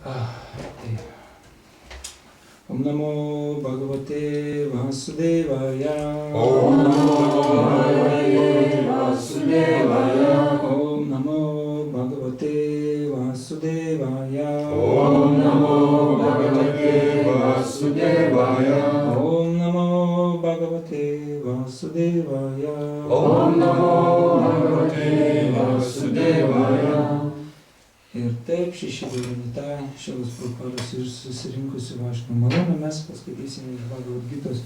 Om Namo Bhagavate Vasudevaya. Om Namo Bhagavate Vasudevaya. Om Namo Bhagavate Vasudevaya. Om Namo Bhagavate Vasudevaya. Om Namo Bhagavate Vasudevaya. Om Namo Bhagavate Vasudevaya. Ir taip šešidevinta Šilos Prabhupados ir susirinkusių Vašnų malonę mes paskaitysime iš Bhagavad Gitos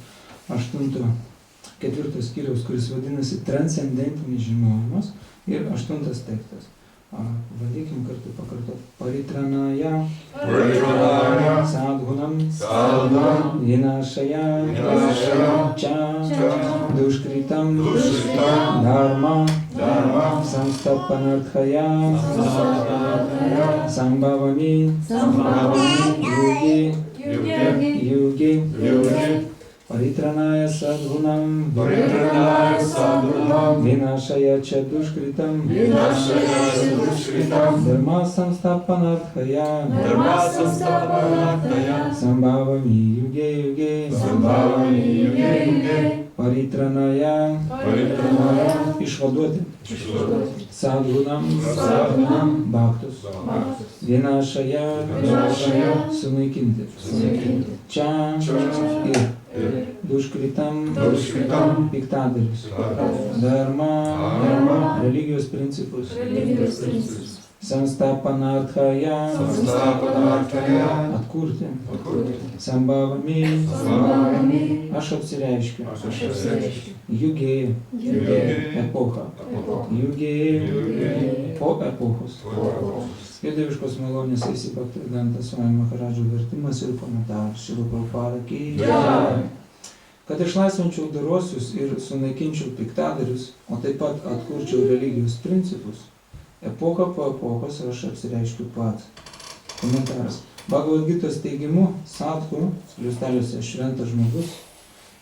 4 skyriaus, kuris vadinasi Transcendentinis žinojimas, ir 8 tekstas. Vadykim kartu pakartot. Paritranaya sadhunam vinašaya cha duškritam dharma samstapanarthaya sambhavami yugi Paritranaya sadhunam vinashaya cha duškritam dharma samstapanarthaya sambhavami yuge Paritranaya išvaduoti sadhunam bhaktus vinashaya sunaikinti cha ir duškritam piktadarius dharma religijos principus samstapanarthaya atkurti sambhavami aš apsireiškiu jugėja epocha jugėja po epochos. Judėviškos malonės Bhaktivedanta Swami Maharadžo vertimas ir komentaras Šrila Prabhupada ki jai. Kad išlaisvinčiau dorosius ir sunaikinčiau piktadarius, o taip pat atkurčiau religijos principus, epocha po epochos aš apsireiškiu pats. Komentaras. Bhagavad Gitos teigimu, sadhu, skliausteliuose šventas žmogus,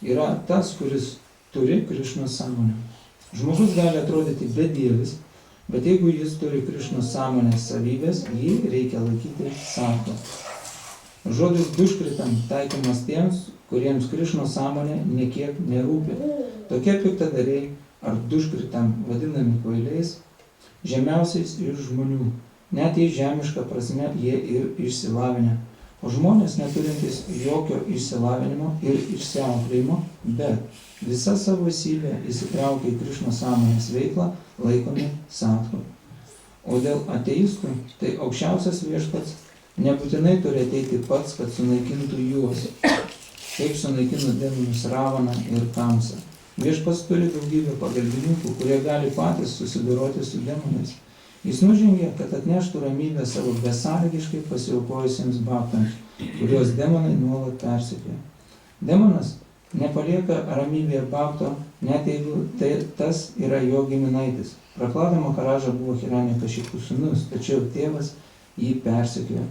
yra tas, kuris turi Krišnos sąmonę. Žmogus gali atrodyti bedievis, bet jeigu jis turi Krišnos sąmonės savybės, jį reikia laikyti sadhu. Žodis duškritam taikymas tiems, kuriems Krišnos sąmonė niekiek nerūpi. Tokie piktadariai ar duškritam vadinami kvailiais, žemiausiais iš žmonių. Net jei žemiška prasme jie ir išsilavinę. O žmonės neturintys jokio išsilavinimo ir išsiauklėjimo, bet visa savo esybė įsitraukia į Krišnos sąmonės veiklą, laikomi sadhu. O dėl ateistų, tai aukščiausias viešpats nebūtinai turi ateiti pats, kad sunaikintų juos, kaip sunaikino demonus Ravaną ir Kamsą. Viešpats turi daugybę pagalbininkų, kurie gali patys susidoroti su demonais. Jis nužengė, kad atneštų ramybę savo besąlygiškai pasiaukojusiems bhaktams, kuriuos demonai nuolat persekioja. Demonas nepalieka ramybėje bhakto, net jeigu tas yra jo giminaitis. Prahlada Maharaža buvo Hiranyakashipų sūnus, tačiau tėvas jį persekiojo.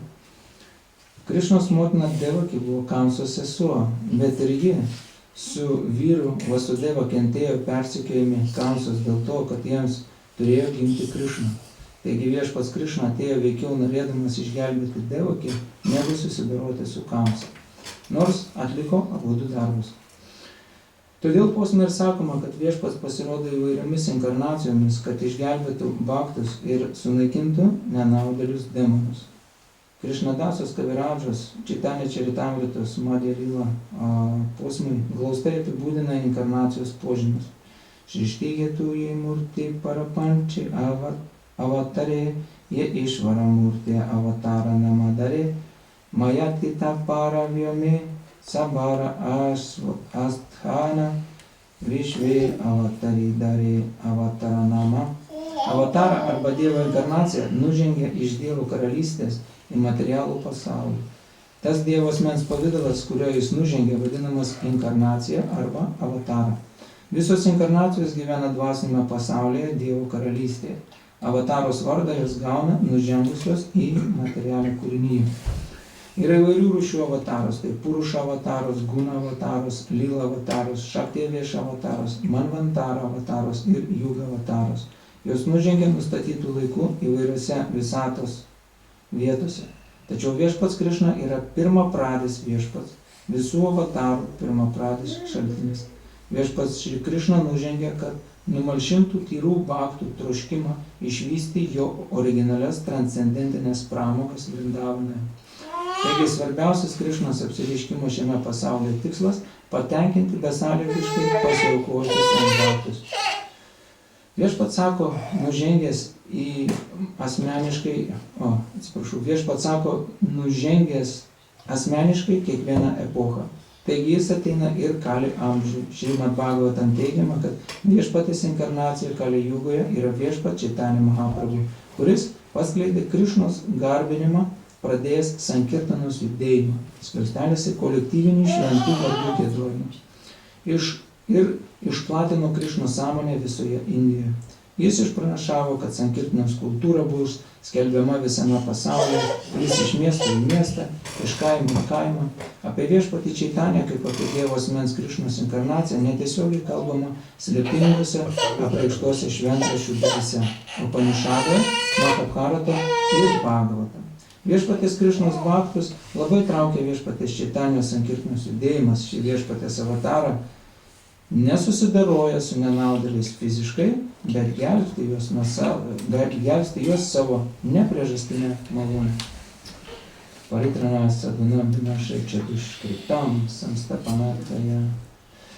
Krišnos motina Devaki buvo Kamsos sesuo, bet ir ji su vyru Vasudeva kentėjo persekiojami Kamsos dėl to, kad jiems turėjo gimti Krišna. Taigi viešpats Krišna atėjo veikiau norėdamas išgelbėti Devaki, negu susidoroti su Kamsa, nors atliko abudu darbus. Todėl posme ir sakoma, kad viešpats pasirodo įvairiomis inkarnacijomis, kad išgelbėtų bhaktus ir sunaikintų nenaudėlius demonus. Krišnadasas Kaviradžas Čitanya Čaritamritos Madhya Lila posmai glaustai apibūdina inkarnacijos požymius. Šrištygetų jį murti parapanči avatare, jie išvara murti avatara namadare, majatita paravyomi sabara asthana višvė avatari dare avatara nama. Avatara arba Dievo inkarnacija nužengia iš Dievo karalystės į materialų pasaulį. Tas Dievo asmens pavidalas, kurio jis nužengia, vadinamas inkarnacija arba avatara. Visos inkarnacijos gyvena dvasinėme pasaulyje Dievo karalystėje. Avataros vardą jos gauna nužengusios į materialų kūrinyje. Yra įvairių rūšių avataros, tai Puruša avataros, Guna avataros, Lila avataros, Šaktievėša avataros, Manvantara avataros ir Juga avataros. Jos nužengia nustatytų laikų įvairiose visatos vietose. Tačiau viešpats Krišna yra pirmapradis viešpats, visų avatarų pirmapradis šaltinis. Viešpats Šri Krišna nužengė, kad numalšintų tyrų bhaktų troškimą išvysti jo originalias transcendentinės pramogas Vrindavane. Taigi svarbiausias Krišnos apsireiškimo šiame pasaulyje tikslas – patenkinti besąlygiškai pasiaukojusius bhaktus. Viešpats sako, nužengęs asmeniškai kiekvieną epochą. Taigi jis ateina ir Kali amžių. Šrimad Bhagavatam teigiama, kad viešpatės inkarnacija Kali Jugoje yra viešpat Čaitanya Mahaprabhu, kuris paskleidė Krišnos garbinimą, pradėjęs Sankirtanos judėjimą, skliausteliuose kolektyvinį šventų vardų giedojimą. Ir išplatino Krišnos sąmonę visoje Indijoje. Jis išpranašavo, kad Sankirtanos kultūra bus skelbiama visame pasaulyje, jis iš miesto į miestą, iš kaimo į kaimą. Apie viešpatį Čaitanę, kaip apie Dievo asmens Krišnos inkarnaciją, netiesiogiai kalbama slėpinguose, apreikštuose šventraščių dalyse, Upanišadoje, Mahabharata ir Bhagavata. Viešpatės Krišnos bhaktus labai traukia viešpatės Čaitanijos Sankirtanos judėjimas. Šį viešpatės avatarą nesusidaroja su nenaudėliais fiziškai, bet gelbsti juos savo nepriežastinę malonę. Paritranas sadhunam vinašai čatuškritam samstapanartaya,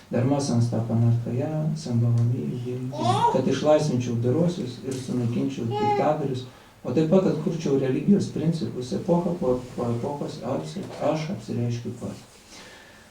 dharma samstapanartaya, sambhavami judėjimai, kad išlaisvinčiau daruosius ir sunaikinčiau diktadorius, o taip pat atkurčiau religijos principus, epochą po epochos aš apsireiškiu pats.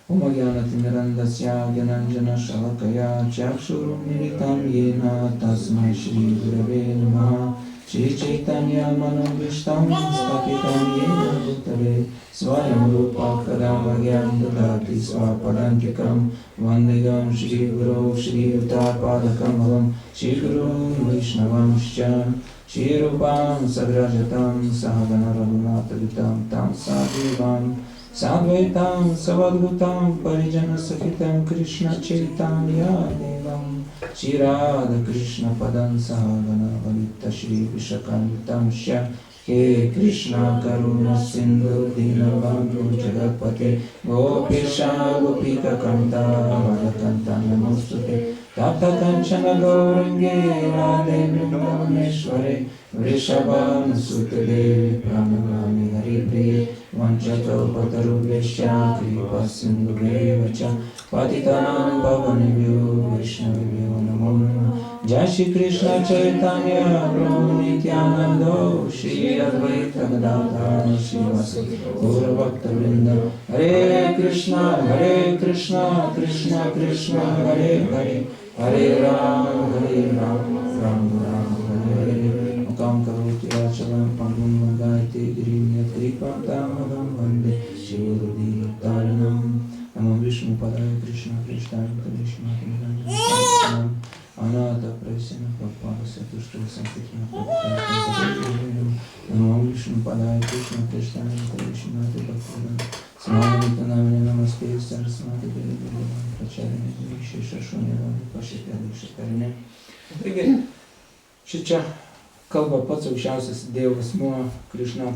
Umagyanatimirandasya gyananjana shalakaya chakshurumilitam yena tasmai Shri Gurave Namaha Shri Chaitanya Manobhishtam Stapitam yena bhutale Svayam Rupa Kadamagyam Dadati Swapadantikam Vandegam Shri Guru Shri Uttapadakamalam Shri Guru Vaishnavamscha Shri Rupam Sagrajatam Sahagana Raghunathavitam Tam Sadhivam Sadvaitam Savadgutam Parijana Sahitam Krishna Chaitanya Devam Shri Radha Krishna Padan Sahagana Valita Shri Vishakanvitam Shya He Krishna Karuna Sindhu Dinabandhu Jagatpate Gopesha Gopika Kanta Vadakanta Namostute Tata Kanchana Gaurange Radhe Vrindavaneshware Vrishabham Sute Devi Pranagami Hari Priye Vanchato Patarubheshya Kripa Sindhuveva Cha Patitanam Pavanebhyo Vaishnavibhyo Namo Namah Jai Shri Krishna Chaitanya Prabhu Nityananda Shri Advaita Gadadhara Shri Vasudeva Gaura Bhakta Vrinda Hare Krishna Krishna Krishna Hare Hare Hare Ram Ram Ram Hare Hare Mukam Karoti Vachalam Pangum Magayate Girim Yatripam Tamadam Vande Shivurudhi Taranam Namo Vishnu Padaya Krishna Krishna Krishna Anata Prasena Prabhupada Satushtra Sankirtana Prabhupada Namo Vishnu Padaya Krishna Krishna Krishna Samanitanamine Namaste Sarasmati Devi Pracharine Vishesha Shunevani Pašitėlį Šitarinė. Taigi, šičia kalba pats aukščiausias Dievo asmuo Krišna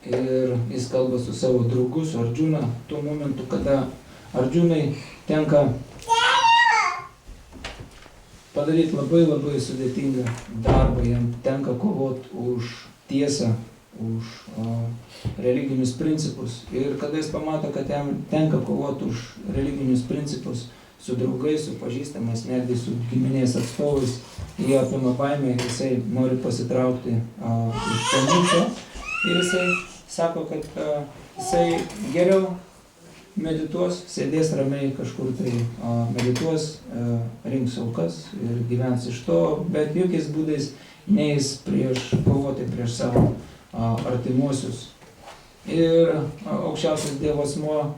ir jis kalba su savo draugu, su Arjuna, tuo momentu, kada Arjunai tenka padaryti labai sudėtingą darbą, jam tenka kovoti už tiesą, už religinius principus. Ir kada jis pamato, kad jam tenka kovoti už religinius principus su draugais, su pažįstamais, netgi su giminės atstovais, jie apima baimę ir jisai nori pasitraukti iš to mūšio. Ir jisai sako, kad jisai geriau medituos, sėdės ramiai kažkur tai medituos, rinks aukas ir gyvens iš to, bet jokiais būdais neis kovoti prieš savo artimuosius. Ir aukščiausias Dievo asmuo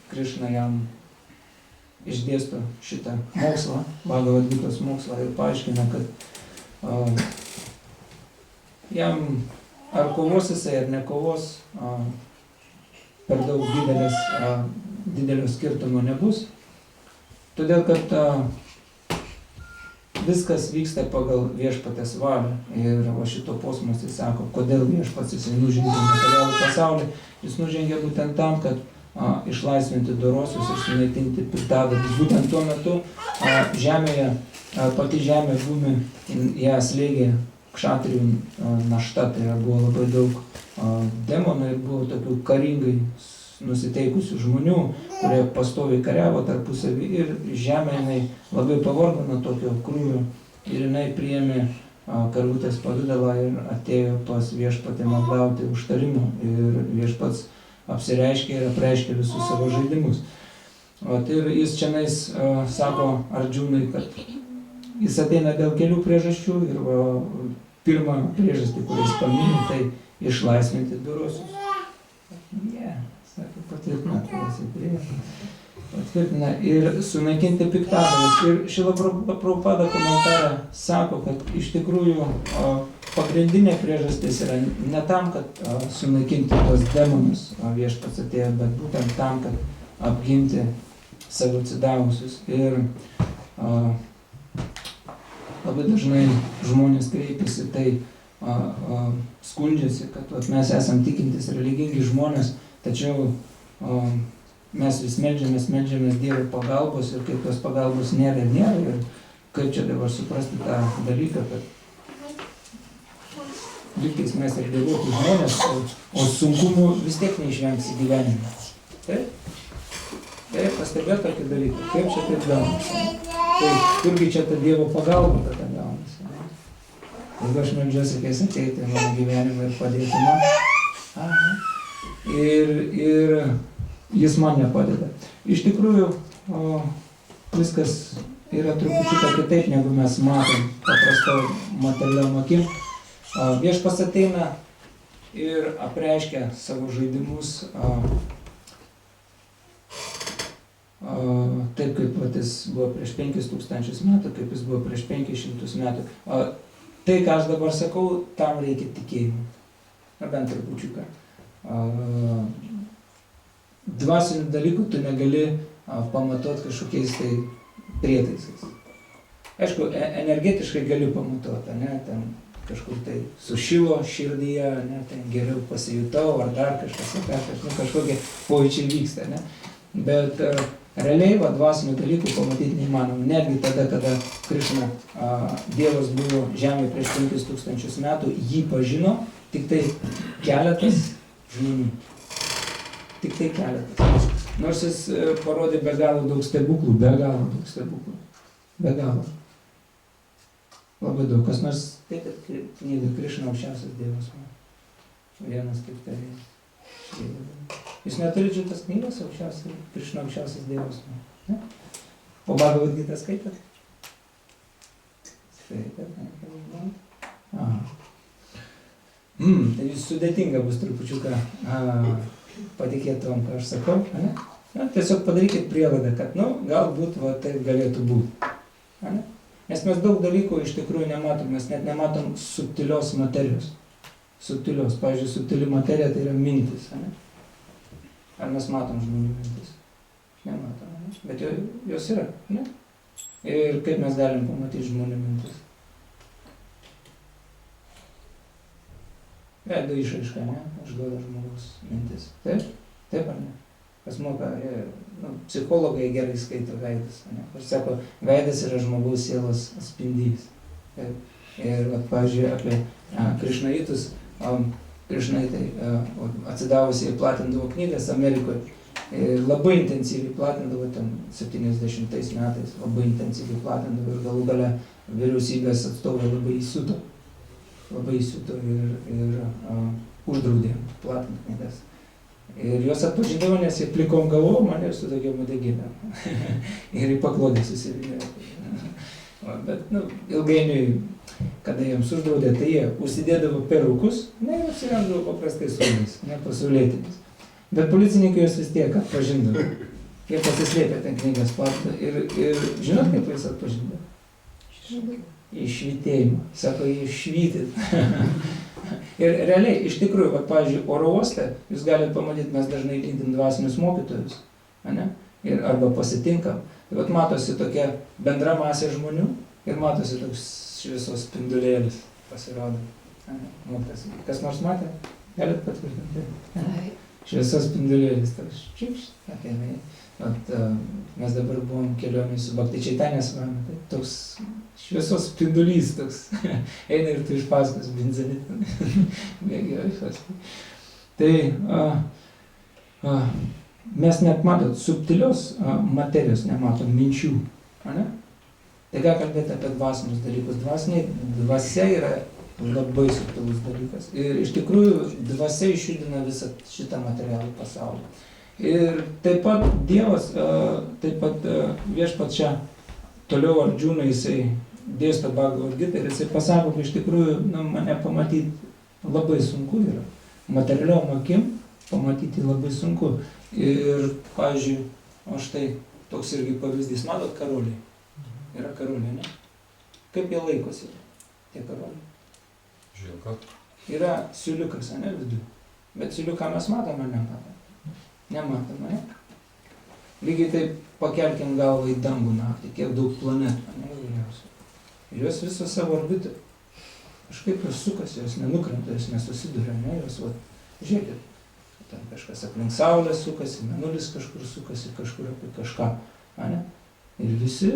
Krišna jam išdėsto šitą mokslą, Bhagavad Gitos mokslą ir paaiškina, kad jam ar kovos jisai, ar nekovos, per daug didelio skirtumo nebus, todėl kad viskas vyksta pagal viešpatės valią. Ir va šito posmas jis sako, kodėl viešpats jisai nužengė materialų pasaulį. Jis nužengė būtent tam, kad išlaisvinti dorosius ir sunaikinti piktadarius. Būtent tuo metu žemėje, pati žemė būmi, ją slėgė kšatrijų našta, tai buvo labai daug demonų ir buvo tokių karingai nusiteikusių žmonių, kurie pastoviai kariavo tarpusavį ir žemė jinai labai pavargo nuo tokio krūvio ir jinai priėmė karvutės pavidalą ir atėjo pas viešpatį maldauti užtarimo ir viešpats apsireiškė ir apreiškė visus savo žaidimus. Ir jis čianais sako Ardžūnui, kad jis ateina dėl kelių priežasčių ir pirmą priežastį, kuris paminė, tai išlaisvinti dorosius. Sako, patvirtina ir sunaikinti piktadarius. Ir Šrila Prabhupada komentarą sako, kad iš tikrųjų pagrindinė priežastis yra ne tam, kad sunaikinti tos demonus viešpats atėjo, bet būtent tam, kad apginti savo atsidavusius. Ir labai dažnai žmonės kreipiasi, tai skundžiasi, kad mes esam tikintis religingi žmonės, tačiau mes vis meldžiamės Dievo pagalbos ir kaip tos pagalbos nėra. Ir kaip čia dabar suprasti tą dalyką, kad lygtais mes ir dėvoti žmonės, o sunkumų vis tiek neišvengsi gyvenime. Taip? Taip, pastebėt tokį dalyką. Kaip čia taip gaunasi? Tai kurgi čia ta Dievo pagalba tada gaunasi? Jeigu aš meldžiuosi, kai jis ateitų į mano gyvenimą ir padėtų man. Ir jis man nepadeda. Iš tikrųjų, viskas yra trupučiuką kitaip, negu mes matom paprasto materialiom akim. Viešpats ateina ir apreiškia savo žaidimus taip, kaip jis buvo prieš 5000 metų, kaip jis buvo prieš 500 metų. Tai, ką aš dabar sakau, tam reikia tikėjimo. Bent trupučiuką. Dvasinių dalykų tu negali pamatuoti kažkokiais tai prietaisais. Aišku, energetiškai gali pamatuoti, ne, ten kažkur tai sušilo širdyje, ne, ten geriau pasijutau, ar dar kažkokie pojūčiai vyksta, ne. Bet realiai dvasinių dalykų pamatyti neįmanoma. Netgi tada, kada Krišna, Dievas buvo žemėje prieš 5000 metų, jį pažino tik tai keletas žmonių. Tik tai keletas. Nors jis parodė be galo daug stebuklų, be galo. Labai daug. Kas nors skaitėt knygą Krišna aukščiausias Dievas. Vienas kaip tai. Jūs neturit šitas knygos Krišna aukščiausias Dievas? Ne? Po Bhagavad Gita skaitėt? Skaitėt, ne? Tai jūs sudėtinga bus trupučiuką patikėti tom, ką aš sakau. Ne? Na, tiesiog padarykit prielaidą, kad, galbūt taip galėtų būti. Ne? Nes mes daug dalykų iš tikrųjų nematom, mes net nematom subtilios materijos. Subtilios. Pavyzdžiui, subtili materija tai yra mintis. Ne? Ar mes matom žmonių mintis? Nematom, ne? Bet jos yra. Ne? Ir kaip mes galim pamatyti žmonių mintis? Veido išraiška, ne? Išduoda žmogaus mintis. Taip? Taip ar ne? Kas moka, psichologai gerai skaito veidus. Aš sako, veidas yra žmogaus sielos spindys. Ir, pavyzdžiui, apie krišnaitus, krišnaitai atsidavusiai platindavo knygas Amerikoje. Labai intensyviai platindavo, ten 70 metais, labai intensyviai platindavo ir galų gale vyriausybės atstovai labai įsiuto. Ir uždraudė platinti knygas. Ir juos atpažindavo, nes jie plikom galvom, ir su tokia uodegėle. Ir į paklodę susivinėjo. Bet, ilgainiui, kada jiems uždraudė, tai jie užsidėdavo perukus, ir apsirengdavo paprastai rūbais, pasaulietinis. Bet policininkai juos vis tiek atpažindavo. Jie pasislėpė ten knygas platą. Ir žinot, kaip jis atpažindavo? Išvytėjimą. Sako, išvytit. Ir realiai, iš tikrųjų, pavyzdžiui, oro uoste, jūs galite pamatyti, mes dažnai lydim dvasinius mokytojus, arba pasitinkam. Tai matosi tokia bendra masė žmonių ir matosi toks šviesos spindulėlis pasirodo. Mokytas. Kas nors matė? Galit patvirtinti? Šviesos spindulėlis toks čiukšt. Mes dabar buvom kelionėj su Bhakti Chaitanya Swami, tai toks šviesos spindulys toks. Eina ir tu iš paskos benzinit. Tai mes net matot, subtilios materijos nematom, minčių. Ane? Tai ką kalbėti apie dvasinius dalykus? Dvasia yra labai subtilus dalykas. Ir iš tikrųjų dvasia išjudina visą šitą materialų pasaulį. Ir taip pat Dievas, viešpats čia toliau Arjūnai jisai dėsto Bhagavad Gitą ir jisai pasako, kad iš tikrųjų mane pamatyti labai sunku yra. Materialiom akim pamatyti labai sunku. Ir, pavyzdžiui, o štai toks irgi pavyzdys, matot karoliai? Yra karoliai, ne? Kaip jie laikosi, tie karoliai? Žilka. Yra siuliukas, ne, viduje. Bet siuliuką mes matome, nematome, ne? Lygiai taip pakelkim galvą į dangų naktį, kiek daug planetų, ne, įvairiausių. Ir jos viso savo orbitą. Kažkaip jos sukasi, jos nenukrenta, jos nesusiduria, ne, jos, žiūrėkit, ten kažkas aplink Saulę sukasi, Mėnulis kažkur sukasi, kažkur apie kažką, ne? Ir visi,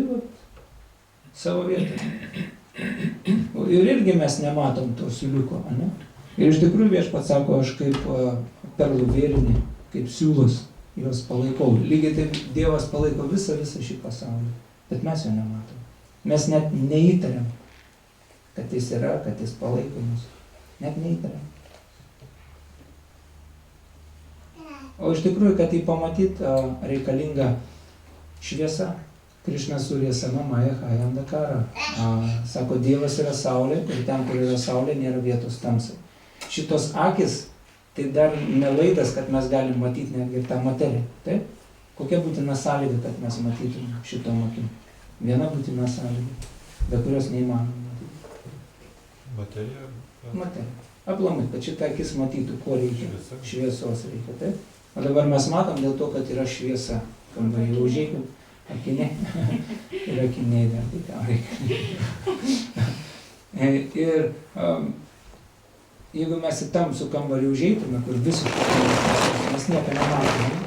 savo vietą. Ir irgi mes nematom to siuliuko, ne? Ir iš tikrųjų viešpats sako, aš kaip perlų vėrinį, kaip siūlas, juos palaikau. Lygiai taip Dievas palaiko visą šį pasaulį, bet mes jo nematom. Mes net neįtariam, kad jis yra, kad jis palaiko mus. Net neįtariam. O iš tikrųjų, kad jį pamatyt, reikalinga šviesa. Krišna surya sama maya hayandakara. Sako, Dievas yra saulė ir ten, kur yra saulė, nėra vietos tamsai. Šitos akis, tai dar nelaidas, kad mes galim matyti netgi tą materiją. Taip? Kokia būtina sąlyga, kad mes matytum šitom akim? Viena būtina sąlyga, be kurios neįmanoma matyti. Materija? Materija. Aplamai, kad šitą akis matytų, ko reikia. Šviesos reikia, taip? O dabar mes matom dėl to, kad yra šviesa. Kambarį užeikim, akiniai. Ir akiniai dar tai tam reikia. Ir jeigu mes į tamsų kambarį užeitume, kur visiškai mes nieko nematome,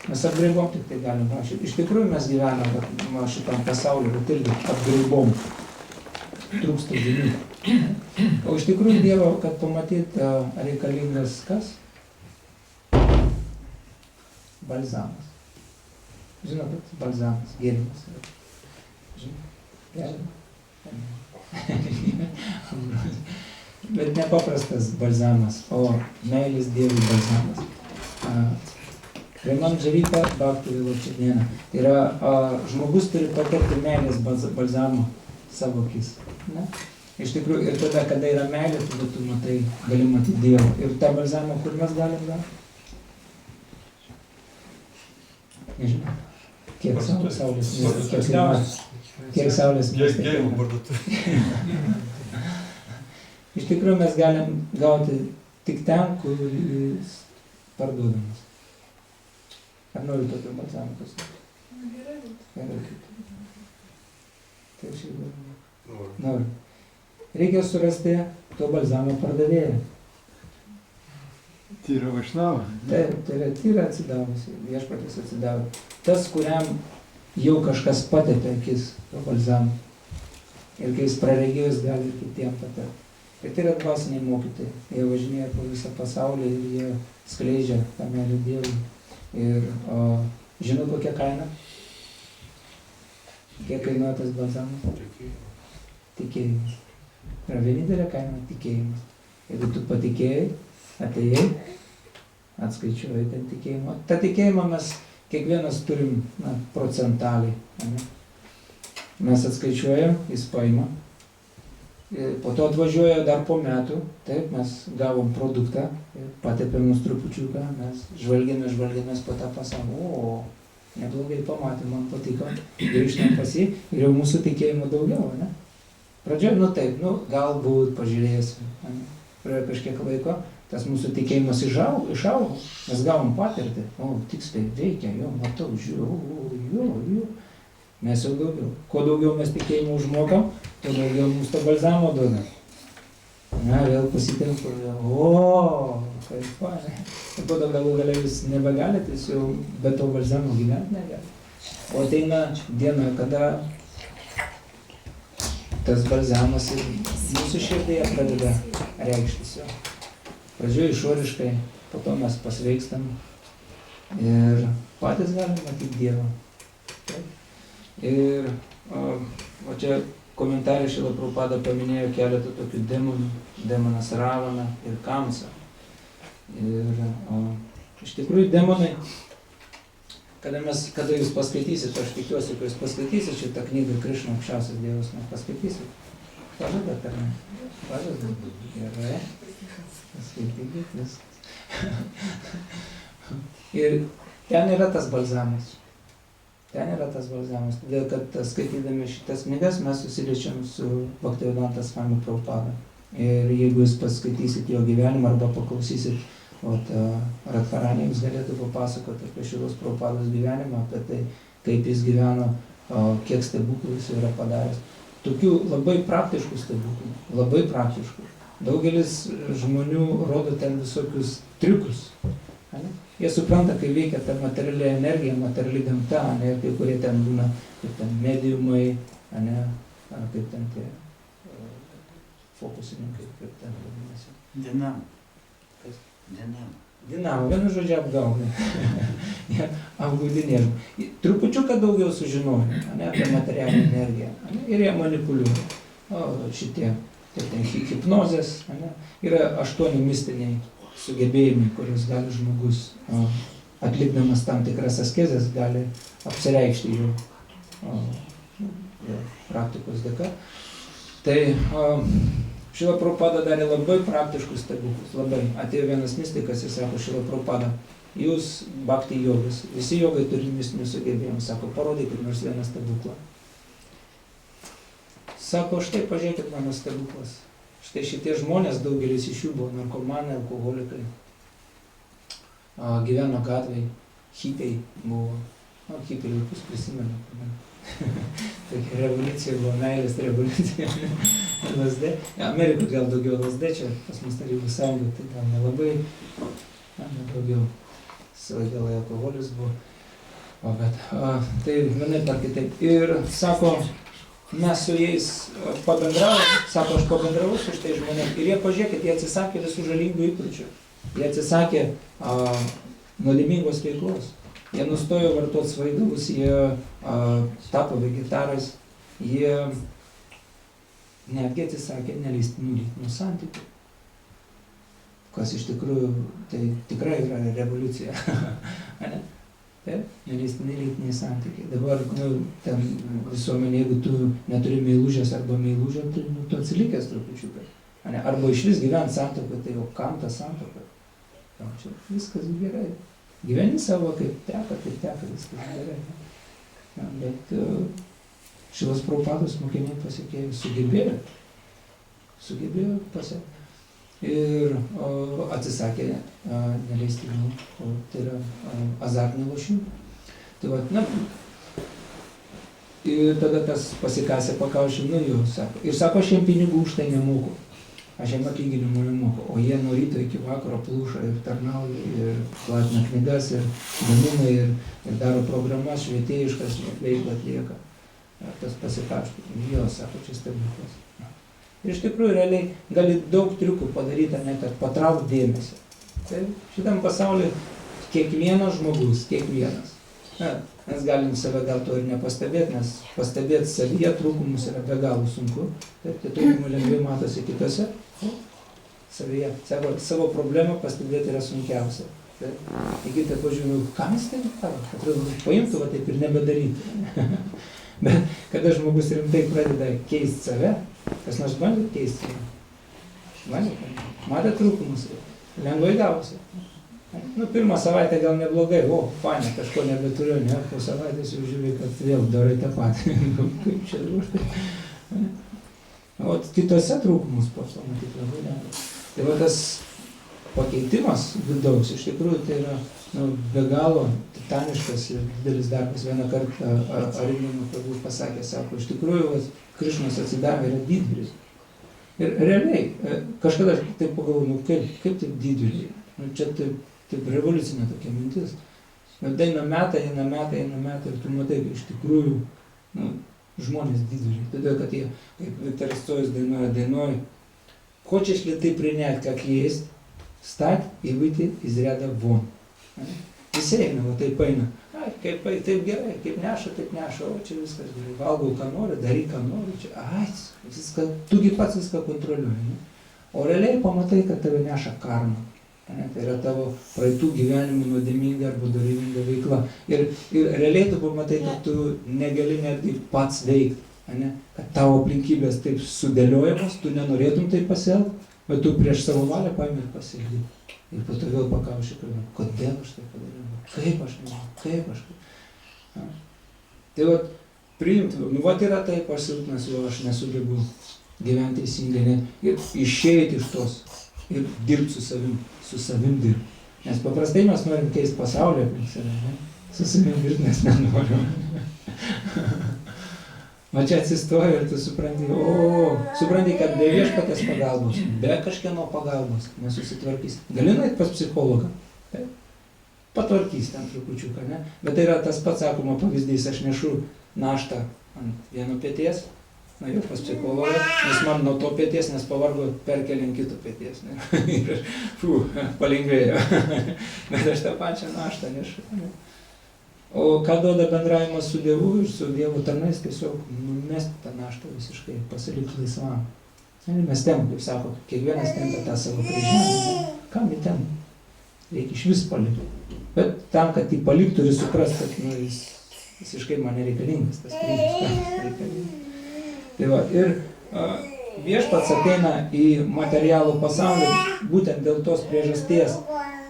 mes apgraibom tik tai galim rašyti. Iš tikrųjų mes gyvenam šitam pasauliu, bet irgi apgraibom. Trūksta žinių. O iš tikrųjų Dievo, kad pamatyt, reikalingas kas? Balzamas. Žinot, balzamas, gėrimas. Žinot? Bet nepaprastas balzamas, o meilės Dievui balzamas. Premam Džavita Bhakti Viločinienė. Tai yra, žmogus turi patirti meilės balzamo savo akis. Ne? Iš tikrųjų, ir tada, kada yra meilė, tada tu matai, gali matyti Dievą. Ir tą balzamą, kur mes galim gauti? Nežinau. Kiek saulės mieste. Iš tikrųjų mes galim gauti tik ten, kur jis parduodamas. Ar nori tokio balzamo pasiūlyti? Gerai. Tai šiaip noriu. Reikia surasti to balzamo pardavėją. Tyra Vašnava? Taip, tai yra tyra atsidavusi, viešpatis atsidavo. Tas, kuriam jau kažkas patepė akis to balzamo. Ir kai jis praregėjus, gali ir kitiem patepti. Ir tai yra dvasiniai mokytojai. Jie važinėja po visą pasaulį ir jie skleidžia tą meilę Dievui. Ir žinau, kokia kaina? Kiek kainuoja tas balzamas? Tikėjimas. Yra vienintelė kaina tikėjimas. Jeigu tu patikėjai, atėjai, atskaičiuoji ten tikėjimą. Ta tikėjimą mes kiekvienas turim procentaliai. Ne? Mes atskaičiuojam, jis paima. Po to atvažiuoja dar po metų, taip, mes gavom produktą, patepėm mus trupučiuką, mes žvalgėmės po tą pasaulį. O, neblogai pamatėm, man patiko, grįžtam pas jį ir jau mūsų tikėjimo daugiau, ne? Pradžioje, taip, galbūt pažiūrėsim. Praėjo kažkiek laiko, tas mūsų tikėjimas išaugo, mes gavom patirtį, tiksliai veikia, matau, žiūrėjau, mes jau daugiau. Kuo daugiau mes tikėjimo užmokam, tuo daugiau mums to balzamo duoda. Na, vėl pasitelku, kaip fainai. Ir po to galų gale jūs nebegalite, jūs jau be to balzamo gyventi negalite. O ateina diena, kada tas balzamas ir mūsų širdėje pradeda reikštis jau. Pradžioje išoriškai, po to mes pasveikstam ir patys galim matyti Dievą. Ir o čia komentarė Šrila Prabhupada paminėjo keletą tokių demonų, demonas Ravana ir Kamsa. Ir iš tikrųjų demonai, kada jūs paskaitysit, aš tikiuosi, kad jūs paskaitysit šitą knygą Krišna aukščiausias Dievas, paskaitysit. Pažadat ar ne? Pažadat? Gerai. Paskaitykit viskas. Ir ten yra tas balzamas. Ten yra tas balzamas. Todėl, kad skaitydami šitas knygas mes susiliečiam su Bhaktivedanta Swami Prabhupada. Ir jeigu jūs paskaitysit jo gyvenimą arba paklausysit, Radharani jums galėtų papasakoti apie Šrilos Prabhupados gyvenimą, apie tai, kaip jis gyveno, kiek stebuklų jis yra padaręs. Tokių labai praktiškų stebuklų, labai praktiškų. Daugelis žmonių rodo ten visokius triukus. Jie supranta, kai veikia ta materiali energija, materiali gamta, ne, kai kurie ten būna, kaip ten mediumai, ne, kaip ten tie fokusininkai, kaip ten vadinasi. Dinamo. Kas? Dinamo. Dinamo, vienu žodžiu apgaulė. Jie apgaudinėja. Trupučiuką daugiau sužinojo, ne, apie materialinę energiją, ne, ir jie manipuliuoja. Šitie, kaip ten hipnozės, ne, yra 8 mistiniai sugebėjimai, kuriuos gali žmogus, atlikdamas tam tikras askezes, gali apsireikšti jo praktikos dėka. Tai Šrila Prabhupada darė labai praktiškus stebuklus, labai. Atėjo vienas mistikas ir sako, Šrila Prabhupada, jūs bhakti jogas, visi jogai turi mistinių sugebėjimų, sako, parodykit nors vieną stebuklą. Sako, štai pažiūrėkit mano stebuklas. Štai šitie žmonės, daugelis iš jų buvo narkomanai, alkoholikai, gyveno gatvėj, hipiai buvo, hipiai laikus prisimenu. Tokia revoliucija buvo, meilės revoliucija, LSD. Amerikų gal daugiau LSD, čia pas mus Tarybų Sąjunga, tai gal nelabai, daugiau svaigalai alkoholis buvo. Bet tai vienaip ar kitaip. Ir sako, mes su jais pabendravom, sako, aš pabendravau su šitais žmonėmis ir jie, pažiūrėkit, jie atsisakė visų žalingų įpročių. Jie atsisakė nuodėmingos veiklos. Jie nustojo vartoti svaigalus, jie tapo vegetarais, jie netgi atsisakė neleistinų lytinių santykių. Kas iš tikrųjų, tai tikrai yra revoliucija. Taip, neleistini lytiniai santykiai. Dabar, ten visuomenė, jeigu tu neturi meilužės arba meilužio, tai tu atsilikęs trupučiukai. Arba išvis gyvent santuoką, tai jau kam ta santuoka? Čia viskas gerai. Gyveni savo, kaip teka, viskas gerai. Bet Šrilos Prabhupados mokiniai pasekėjai sugebėjo pasiekti. Ir atsisakė neleistinų, tai yra azartinių lošimų. Tai va, ir tada tas pasikasė pakaušį, sako. Ir sako, aš jiem pinigų už tai nemoku. Aš jiem atlyginimų nemoku. O jie nuo ryto iki vakaro pluša ir tarnauja, ir platina knygas, ir gamina, ir daro programas, švietėjiškas veiklą atlieka. Ir tas pasikaštų. Jo, sako, čia stebuklas. Ir iš tikrųjų, realiai gali daug triukų padaryti, kad patraukti dėmesį. Tai šitam pasauliu kiekvienas žmogus, kiekvienas. Mes galim save gal to ir nepastebėti, nes pastebėti savyje trūkumus yra be galo sunku. Taip, tai trūkumų lengvai matosi kitose. Savyje. Savo problemą pastebėti yra sunkiausia. Taigi, tai pažiūrėjau, kam jis tai daro? Atrodo, paimtų, va taip ir nebedaryti. Bet kada žmogus rimtai pradeda keisti save, kas nors bandė keisti save? Matė trūkumus, lengvai gausi. Pirmą savaitę gal neblogai, fainai, kažko nebeturiu, ne, po savaitės jau žiūrėjau, kad vėl darai tą patį. Kaip čia dabar? O kitose trūkumus po to matyti labai lengva. Tai va tas pakeitimas vidaus, iš tikrųjų tai yra be galo titaniškas ir didelis darbas. Vieną kartą Arinino Prabhu pasakė, sako, iš tikrųjų Krišnos atsidavę yra didvyris. Ir realiai, kažkada taip pagalvoju, kaip taip didvyriai? Čia taip revoliucinė tokia mintis. Eina metai ir tu matai, iš tikrųjų žmonės didvyriai. Todėl, kad jie, kaip Viktoras Cojus dainuoja, хочешь ли ты принять как есть, встать и выйти из ряда вон. Visi eina, va taip eina. Kaip taip gerai, kaip neša, o čia viskas gerai. Valgau, ką nori, daryk, ką nori. Čia, viską, tugi pats viską kontroliuoji. O realiai pamatai, kad tave neša karma. Tai yra tavo praeitų gyvenimų nuodėminga arba doriminga veikla. Ir realiai tu pamatai, kad tu negali netgi pats veikti. Kad tavo aplinkybės taip sudėliojamos, tu nenorėtum taip pasielgti, bet tu prieš savo valią paimi ir pasielgi. Ir po to vėl pakauši, kodėl aš tai padariau, kaip aš tai. Tai vat, priimti, yra taip, aš silpnas, aš nesugebu gyventi teisingai, ir išeiti iš tos, ir dirbti su savim dirbti. Nes paprastai mes norim keisti pasaulį aplink save, su savim dirbti mes nenorim. Va čia atsistoji ir tu supranti, kad be viešpaties pagalbos, be kažkieno pagalbos nesusitvarkys. Gali nueiti pas psichologą, patvarkys ten trupučiuką, ne? Bet tai yra tas pats, sakoma, pavyzdys, aš nešu naštą ant vieno pėties, nuėjau pas psichologą, nes man nuo to pėties, nes pavargo perkelį ant kito pėties. Ir palengvėjo. Bet aš tą pačią naštą nešu. O ką duoda bendravimas su Dievu ir su Dievo tarnais, tiesiog numesti tą naštą visiškai, pasilikti laisvam. Mes tem, kaip sako, kiekvienas tempia tą savo kryželį. Kam jį tem? Reikia iš vis palikti. Bet tam, kad jį palikti, turi suprasti, kad jis visiškai man nereikalingas, tas kryžius. Tai va, ir viešpats ateina į materialų pasaulį būtent dėl tos priežasties.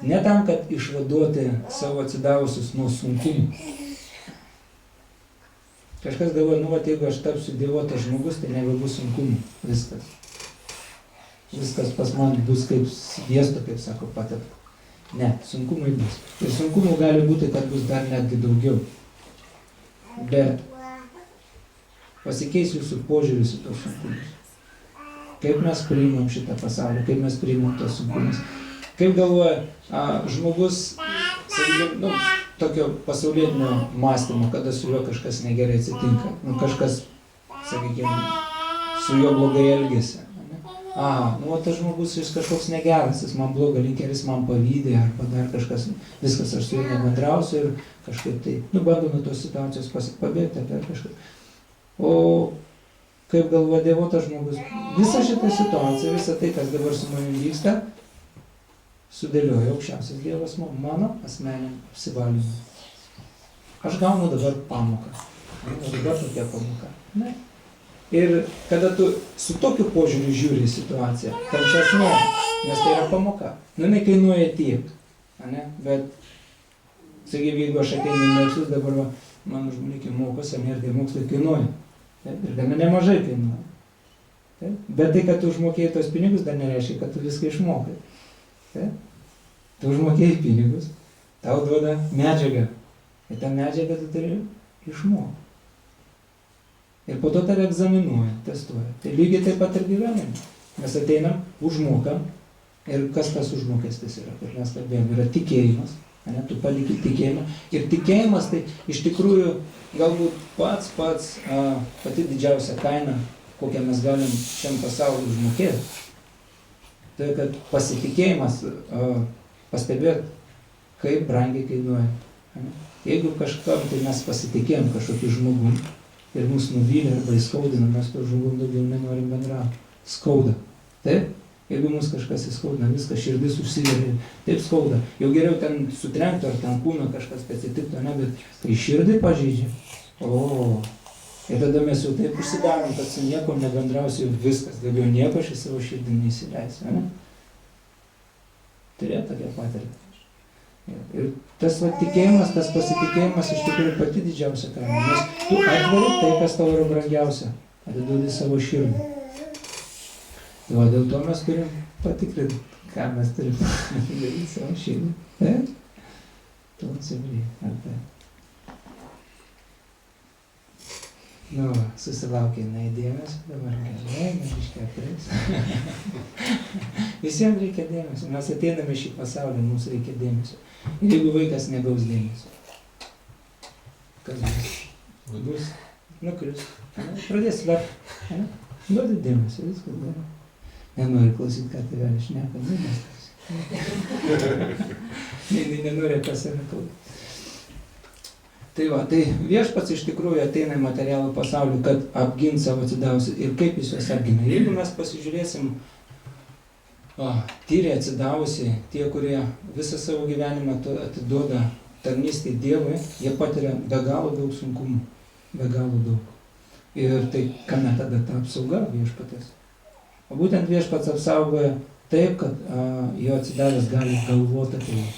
Ne tam, kad išvaduoti savo atsidavusius nuo sunkumų. Kažkas galvoja, jeigu aš tapsiu dievotas žmogus, tai nebebus sunkumų. Viskas. Viskas pas man bus kaip sviesto, kaip sako, patepta. Ne, sunkumai bus. Ir sunkumų gali būti, kad bus dar netgi daugiau. Bet pasikeis jūsų požiūris į tos sunkumus. Kaip mes priimam šitą pasaulį, kaip mes priimam tos sunkumus. Kaip galvoja žmogus, sakykime, tokio pasaulietinio mąstymo, kada su juo kažkas negerai atsitinka, kažkas, sakykime, su juo blogai elgėsi. Tas žmogus jis kažkoks negeras, jis man bloga linkia, jis man pavydė, arba dar kažkas, viskas aš su juo nebendrausiu ir kažkaip tai, bando nuo tos situacijos pabėgti apie kažką. O kaip galvoja dievotas žmogus, visa šita situacija, visa tai, kas dabar su manimi vyksta, sudėliojo aukščiausias Dievas mano asmeniniam apsivalymui. Aš gaunu dabar pamoką. Dabar tokia pamoka. Ne. Ir kada tu su tokiu požiūriu žiūri į situaciją, kančias nori, nes tai yra pamoka. Jinai kainuoja tiek. Ne? Bet, sakykime, jeigu aš ateinu į mokslus, dabar mano žmonių mokosi, ir tai mokslai kainuoja. Ir gana nemažai kainuoja. Bet tai, kad tu užmokėjai tos pinigus, dar nereiškia, kad tu viską išmokai. Tu užmokėjai pinigus, tau duoda medžiagą. Ir tą medžiagą tu turi išmokti. Ir po to tave egzaminuoja, testuoja. Tai lygiai taip pat ir gyvenime. Mes ateinam, užmokam. Ir kas tas užmokestis yra, kaip mes kalbėjom, yra tikėjimas. Tu paliki tikėjimą. Ir tikėjimas tai iš tikrųjų galbūt pati didžiausia kaina, kokią mes galim šiam pasauliu užmokėti. Tai kad pasitikėjimas, pastebėt, kaip brangiai kainuoja. Jeigu kažkam tai mes pasitikėjom kažkokį žmogų ir mus nuvylė arba įskaudina, mes to žmogum daugiau nenorim bendrauti. Skauda. Taip? Jeigu mus kažkas įskaudina, viskas širdis užsiveria, taip skauda. Jau geriau ten sutrenktų ar ten kūno kažkas atsitiktų, ne, bet kai širdį pažeidžia. Ir tada mes jau taip užsidarom, kad su niekom nebendrausiu, viskas, daugiau nieko aš į savo širdį neįsileisiu, ne? Turėjo tokią patirtį. Ir tas tikėjimas, tas pasitikėjimas iš tikrųjų pati didžiausia kaina, nes tu atvari tai, kas tau yra brangiausia, atiduodi savo širdį. Tai dėl to mes turim patikrinti, ką mes turime daryti savo širdį. Taip? Tulsibrį, ar taip? Nu, susilaukė jinai dėmesio, dabar gerai, nebiškai apreis. Visiems reikia dėmesio. Mes ateiname šį pasaulį, mums reikia dėmesio. Ir jeigu vaikas negaus dėmesio, kas bus? Bus nukris. Pradės verkti. Duodi dėmesio, viskas gerai. Nenori klausyti, ką tėvelis šneka, nenori apie save kalbėti. Tai va, tai viešpats iš tikrųjų ateina į materialų pasaulį, kad apgint savo atsidavusi. Ir kaip jis juos apgina? Jeigu mes pasižiūrėsim, tyriai atsidavusi, tie, kurie visą savo gyvenimą atiduoda tarnystei Dievui, jie patiria be galo daug sunkumų. Be galo daug. Ir tai kame tada ta apsauga viešpatės? O būtent viešpats apsaugoja taip, kad jo atsidavęs gali galvoti apie jį.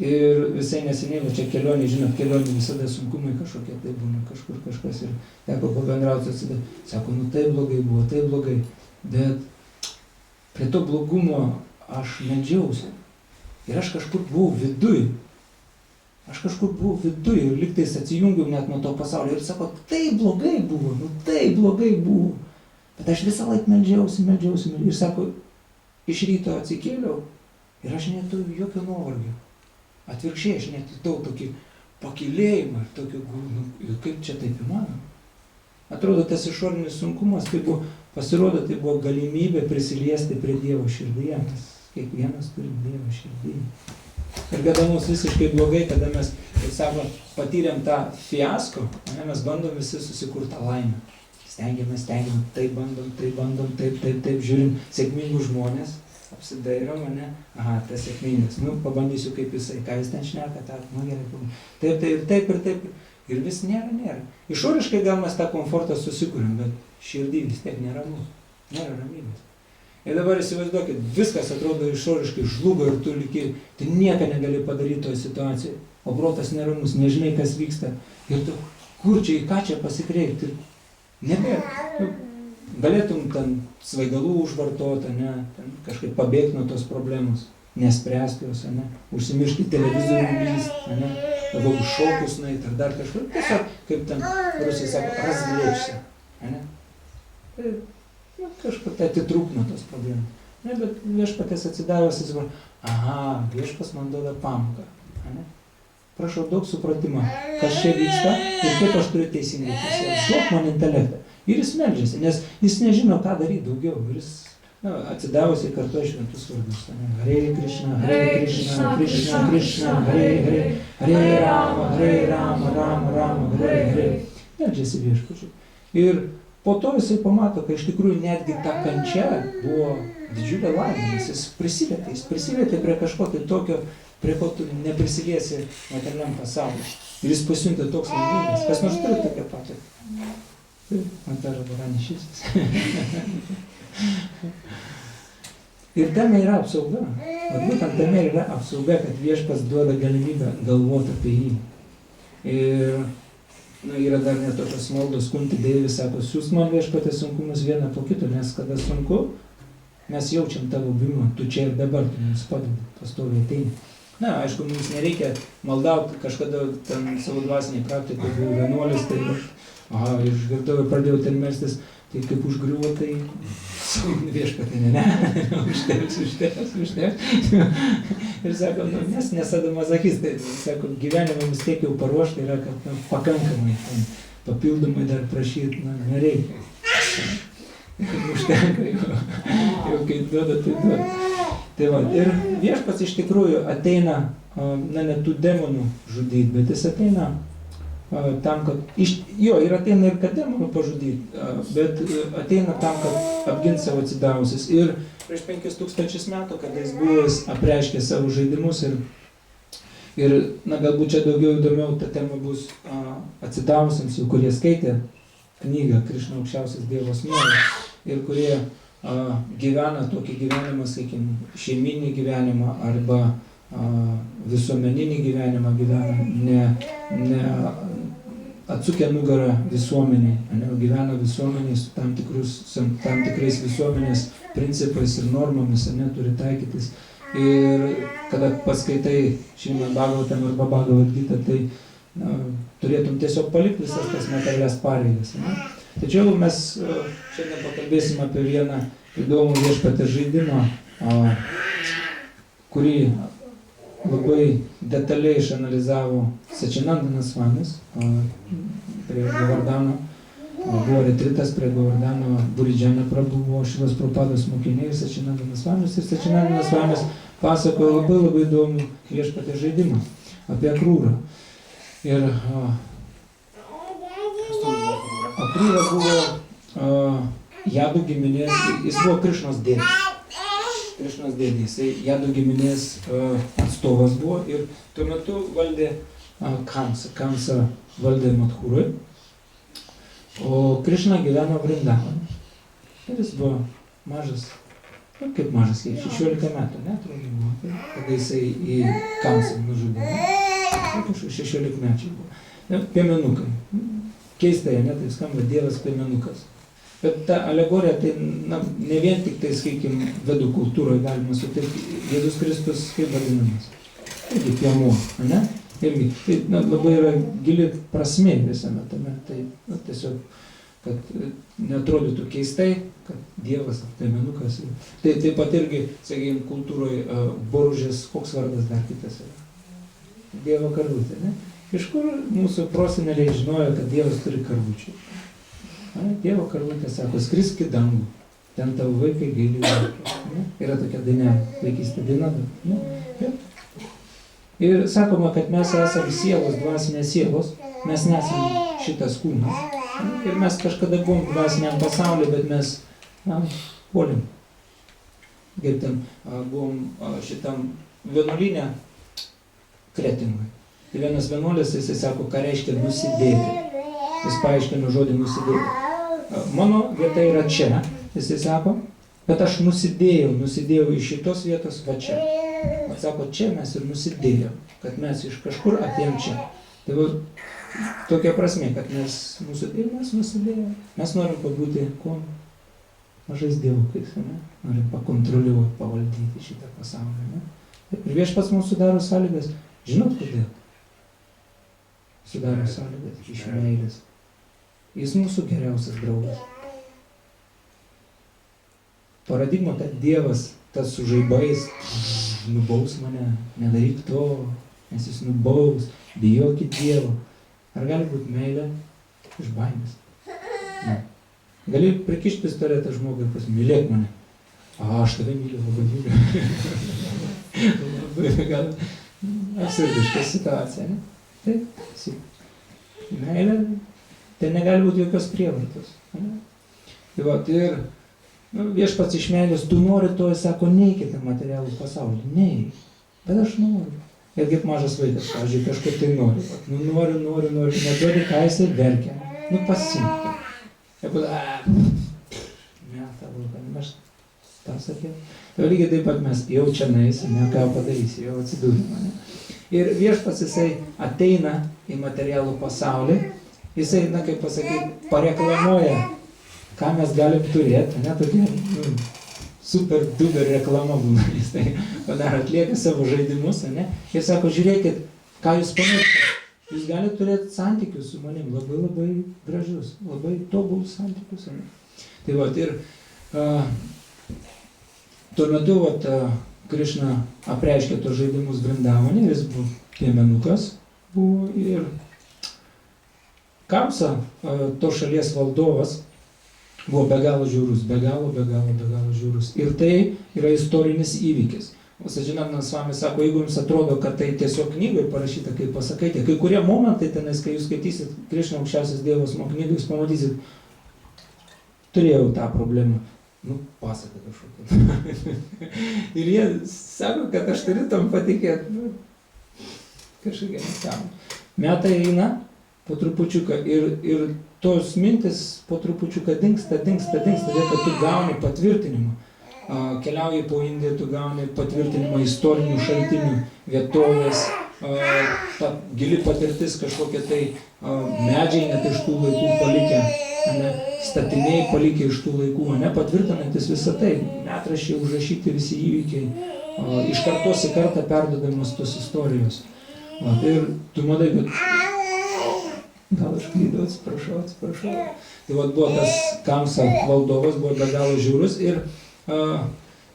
Ir visai neseniai, čia kelionė, žinot, kelionė visada sunkumai kažkokie, tai būna kažkur kažkas ir teko pabendrauti atsidavę. Sako, nu tai blogai buvo, tai blogai. Bet prie to blogumo aš meldžiausi. Ir aš kažkur buvau viduj. Ir lygtais atsijungiau net nuo to pasaulio. Ir sako, tai blogai buvo, nu tai blogai buvo. Bet aš visą laiką meldžiausi. Ir sako, iš ryto atsikėliau ir aš neturiu jokio nuovargio. Atvirkščiai, aš net įtau tokį pakilėjimą ir tokį, nu, kaip čia taip įmanoma. Atrodo, tas išorinis sunkumas, tai buvo, pasirodo, tai buvo galimybė prisiliesti prie Dievo širdyje, nes kiekvienas turi Dievo širdyje. Ir kada mums visiškai blogai, kada mes, kaip sako, patyrėm tą fiasko, mes bandom visi susikurti tą laimę. Stengiamės, taip bandom, taip, žiūrim sėkmingus žmonės. Apsidairom, ne? Aha, tas sėkmingas. Nu, pabandysiu kaip jisai, ką jis ten šneka, nu gerai, taip. Ir vis nėra. Išoriškai gal mes tą komfortą susikūrėm, bet širdį vis tiek nėra ramybės. Ir dabar įsivaizduokit, viskas atrodo išoriškai žlugo ir tu tu nieko negali padaryti toje situacijoje. O protas neramus, nežinai, kas vyksta. Ir tu, kur čia, į ką čia pasikreipti? Nebėra. Galėtum ten svaigalų užvartoti, ne, ten kažkaip pabėgti nuo tos problemos, nespręsti jos, ne, užsimiršti televizorių lysti, ne, galbūt šokus nueiti ar dar kažkur, tiesiog, kaip ten rusai sako, razglėpsi, ne. Tai, kažkur tai atitrūk nuo tos problemos. Ne, bet viešpatės atsidavęs, jis var, aha, viešpas man duoda pamoką, ne. Prašau daug supratimo, kas čia vyksta ir kaip aš turiu teisingai pasielgti. Duok man intelektą. Ir jis meldžiasi, nes jis nežino, ką daryti daugiau. Ir jis atsidavusiai kartuoja šventus vardus. Hare Krishna, Hare Rama, Hare. Meldžiasi viešpačiui. Ir po to jisai pamato, kad iš tikrųjų netgi ta kančia buvo didžiulė laimė, nes jis prisilietė prie kažko tai tokio, prie ko tu neprisiliesi materialiam pasauliu. Ir jis pasiuntė toks laimingas. Kas nors turi tokią patirtį? Man dar ranešisis. Ir tame yra apsauga. Būtent tame yra apsauga, kad viešpas duoda galimybę galvoti apie jį. Ir yra dar net tokios maldos, Kunti Deivis sako, siūs man viešpatė sunkumus vieną po kito, nes kada sunku, mes jaučiam tavo buvimą, tu čia ir dabar, tu mums padedi, pastoviai ateini. Na, aišku, mums nereikia maldauti, kažkada ten savo dvasiniai praktikai buvau vienuolis, tai išgirdau ir pradėjau ten melstis, tai kaip užgriuvo, tai viešpatė, ne, užteks. Ir sako, mes nesadomazochistai, sako, gyvenime vis tiek jau paruošta yra, kad pakankamai, papildomai dar prašyti, nereikia. Užtenka jau kai duoda, tai duoda. Tai va, ir viešpats iš tikrųjų ateina, ne tų demonų žudyti, bet jis ateina tam, kad, ir ateina ir kad demonų pažudyti, bet ateina tam, kad apgint savo atsidavusius. Ir prieš 5000 metų, kada jis buvo, jis apreiškė savo žaidimus ir galbūt čia daugiau įdomiau ta tema bus atsidavusiems, kurie skaitė knygą Krišna aukščiausias Dievo asmuo ir kurie gyvena tokį gyvenimą, sakykime, šeiminį gyvenimą arba visuomeninį gyvenimą gyvena, ne atsukę nugarą visuomeniai, gyvena visuomeniai su tam tikrais visuomenės principais ir normomis, turi taikytis. Ir kada paskaitai Šrimad Bhagavatam arba Bhagavad Gita, tai turėtum tiesiog palikti visas tas materialias pareigas. Tačiau mes šiandien pakalbėsim apie vieną įdomų Viešpaties žaidimą, kurį labai detaliai išanalizavo Sačinandana Svamis prie Govardhano. Buvo retritas prie Govardhano, Buridžiane prabuvo Šilos Prabhupados mokiniai ir Sačinandanas Svamis. Ir Sačinandanas Svamis pasakojo labai įdomų Viešpaties žaidimą apie Akrūrą. Ir Akrūra buvo Jadų giminės, jis buvo Krišnos dėdė. Krišnos dėdė, jisai Jadų giminės atstovas buvo ir tuo metu valdė Kamsa. Kamsa valdė Madhūroj, o Krišna gyveno Vrindavane. Ir jis buvo mažas, kaip mažas, 16 metų, atrodo buvo, kada jisai į Kamsą nužudė. 16 mečiai buvo. Piemenukai. Keistai, tai skamba Dievas piemenukas. Bet ta alegorija, tai ne vien tik tai, sakykim, vedų kultūroje galima sutikti. Jėzus Kristus kaip vadinamas? Irgi piemuo, ne? Irgi. Tai labai yra gili prasmė visame tame. Tai tiesiog, kad neatrodytų keistai, kad Dievas piemenukas. Tai taip pat irgi, sakykim, kultūroje Boružės, koks vardas dar kitas yra? Dievo karvutė, ne? Iš kur mūsų proseneliai žinojo, kad Dievas turi karvučių? Dievo karvutė sako, skrisk į dangų, ten tavo vaikai gaili laukia. Yra tokia daina, vaikystė daina. Ir sakoma, kad mes esame sielos, dvasinės sielos, mes nesame šitas kūnas. Ir mes kažkada buvom dvasiniam pasaulyje, bet mes puolėm. Kaip ten buvom šitam vienuolyne Kretingoj. Tai vienas vienuolis, jisai sako, ką reiškia nusidėti. Jis paaiškino žodį nusidėti. Mano vieta yra čia, jisai sako, bet aš nusidėjau iš šitos vietos va čia. Vat sako, čia mes ir nusidėjom, kad mes iš kažkur atėjom čia. Tai va, tokia prasme, kad mes nusidėjom. Mes norim pabūti kuo mažais dievukais, norim pakontroliuoti, pavaldyti šitą pasaulį. Ir Viešpats mums sudaro sąlygas. Žinot kodėl? Sudaro sąlygas iš meilės. Jis mūsų geriausias draugas. Paradigma, kad Dievas, tas su žaibais, nubaus mane, nedaryk to, nes jis nubaus, bijokit Dievo. Ar gali būti meilė iš baimės? Ne. Gali prikišti pistoletą žmogui ir pasimylėk mane. Aš tave myliu, labai myliu. Labai gal absurdiška situacija, ne? Taip, meilė, tai negali būti jokios prievartos. Tai va, ir Viešpats iš meilės, tu nori to, jis sako, neikite materialų pasaulį, neik, bet aš noriu. Ir kaip mažas vaikas, pavyzdžiui, kažko tai nori. Noriu, neduodi, ką jisai verkia. Pasimti. Ir aš tą sakiau. Tai lygiai taip pat mes jau čia naisi, ką padarysi, jau atsidūrime. Ir Viešpats jisai ateina į materialų pasaulį, jisai, kaip pasakyti, pareklamuoja, ką mes galim turėti, tokia super duper reklama būna, jisai padaro, atlieka savo žaidimus, ir sako, žiūrėkit, ką jūs pamirštate, jūs galite turėti santykius su manim, labai gražius, labai tobulus santykius. Tai va, ir tuo metu Krišna apreiškė tos žaidimus Vrindavane, jis buvo piemenukas, ir Kamsa, to šalies valdovas, buvo be galo žiaurus, be galo žiaurus. Ir tai yra istorinis įvykis. O Sačinandanas Svamis sako, jeigu jums atrodo, kad tai tiesiog knygoje parašyta, kaip pasakyti, kai kurie momentai tenais, kai jūs skaitysit Krišna aukščiausias Dievas knygą, jūs pamatysit, turėjau tą problemą. Pasaka kažkokia. Ir jie sako, kad aš turiu tam patikėti. Kažkokia nesąmonė. Metai eina po trupučiuką ir tos mintis po trupučiuką dingsta, dėl kad tu gauni patvirtinimą. Keliauji po Indiją, tu gauni patvirtinimą istorinių šaltinių, vietovės, ta gili patirtis kažkokia tai medžiai net iš tų laikų palikę, ne, statiniai palikę iš tų laikų, ne, patvirtinantis visą tai, metraščiai užrašyti visi įvykiai, iš kartos į kartą perduodamos tos istorijos. Ir tu matai, kad gal aš klydau, atsiprašau. Tai buvo tas Kamsa valdovas, buvo be galo žiaurus ir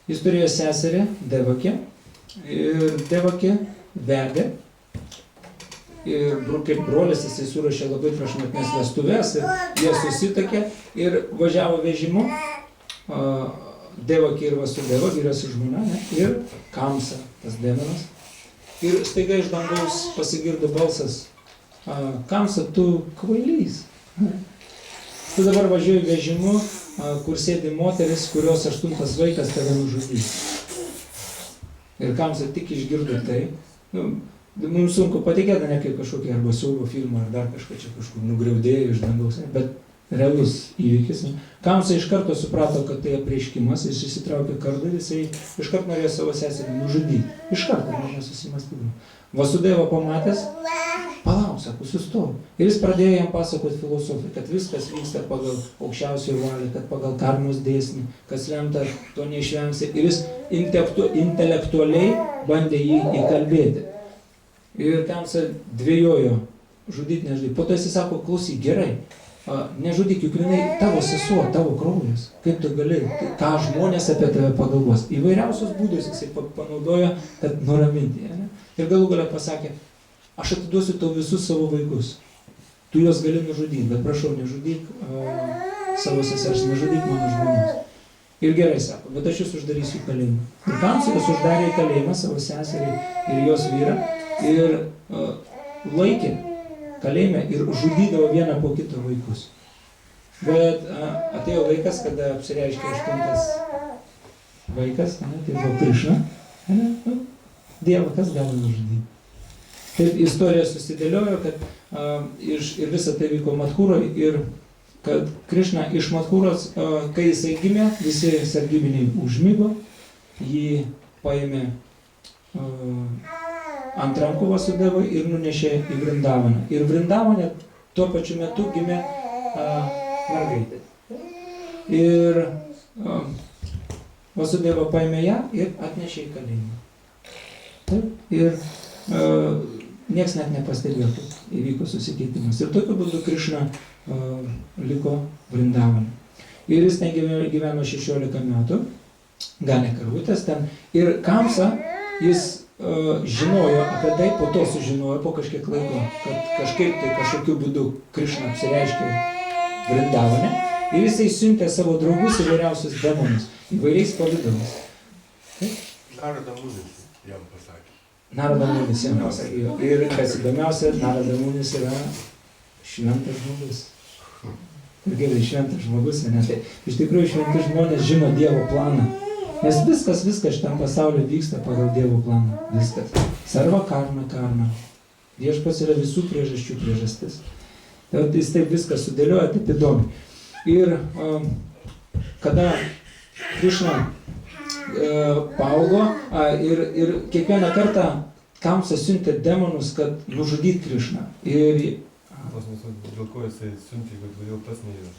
jis turėjo seserį Devakį ir Devakį vedė ir kaip brolis jisai surašė labai prašmatnes vestuves ir jie susitakė ir važiavo vežimu Devakį ir Vasudeva, vyras ir žmona, ne, ir Kamsa, tas demonas. Ir staiga iš dangaus pasigirdo balsas, Kamsa, tu kvailys. Tu dabar važiuoji vežimu, kur sėdi moteris, kurios 8 vaikas tave nužudys. Ir Kamsa tik išgirdo tai. Mums sunku patikėti, ne kaip kažkokie arba siaubo filmą, ar dar kažką čia kažkur nugriaudėjo iš dangaus, bet realus įvykis. Kamsa iš karto suprato, kad tai apreiškimas, jis įsitraukė kardą ir jisai iš karto norėjo savo seserį nužudyti. Iš karto, nesusimastydavo. Vasudeva pamatęs, palauk, sako, sustok. Ir jis pradėjo jam pasakoti filosofiją, kad viskas vyksta pagal aukščiausiojo valią, kad pagal karmos dėsnį, kas lemta, to neišvengsi. Ir jis intelektualiai bandė jį įkalbėti. Ir Kamsa dvejojo, žudyti, nežudyti. Po to jis sako, klausyk, gerai. Nežudyk, juk jinai tavo sesuo, tavo kraujas. Kaip tu gali, ką žmonės apie tave pagalvos. Įvairiausius būdus jisai panaudojo, kad nuraminti. Ne? Ir galų galia pasakė, aš atiduosiu tau visus savo vaikus. Tu juos gali nužudyti, bet prašau, nežudyk savo sesers, nežudyk mano žmonos. Ir gerai sako, bet aš jūs uždarysiu į kalėjimą. Ir Kamsa juos uždarė į kalėjimą, savo seserį ir jos vyrą. Ir laikė kalėjime ir žudydavo vieną po kito vaikus. Bet atėjo laikas, kada apsireiškė 8 vaikas, ne, tai buvo Krišna. Dievą kas gali nužudyti. Taip istorija susidėliojo, kad ir visą tai vyko Madhūroje ir kad Krišna iš Madhūros, kai jisai gimė, visi sargybiniai užmigo, jį paėmė ant rankų Vasudevai ir nunešė į Vrindavaną. Ir Vrindavane tuo pačiu metu gimė mergaitė. Ir Vasudeva paėmė ją ir atnešė į kalėjimą. Taip, ir nieks net nepastebėjo, kad įvyko susikeitimas. Ir tokiu būdu Krišna liko Vrindavane. Ir jis ten gyveno 16 metų, ganė karvutės ten. Ir Kamsa, jis žinojo apie tai, po to sužinojo po kažkiek laiko, kad kažkaip tai kažkokiu būdu Krišna apsireiškė Vrindavane ir jisai siuntė savo draugus įvairiausius demonus, įvairiais pavydalais. Narada Munis jam pasakė. Narada Munis jam pasakė. Ir kas įdomiausia, Narada Munis yra šventas žmogus. Ir gerai, šventas žmogus, ne? Tai iš tikrųjų šventi žmonės žino Dievo planą. Nes viskas šitam pasaulyje vyksta pagal Dievo planą. Viskas. Sarva karma. Viešpats yra visų priežasčių priežastis. Tai jis taip viskas sudėlioja, taip įdomi. Ir kada Krišna paaugo ir kiekvieną kartą Kamsa siuntė demonus, kad nužudyt Krišną. Ir Aš nesu, dėl ko jisai siuntė, kad kodėl tas neįvės.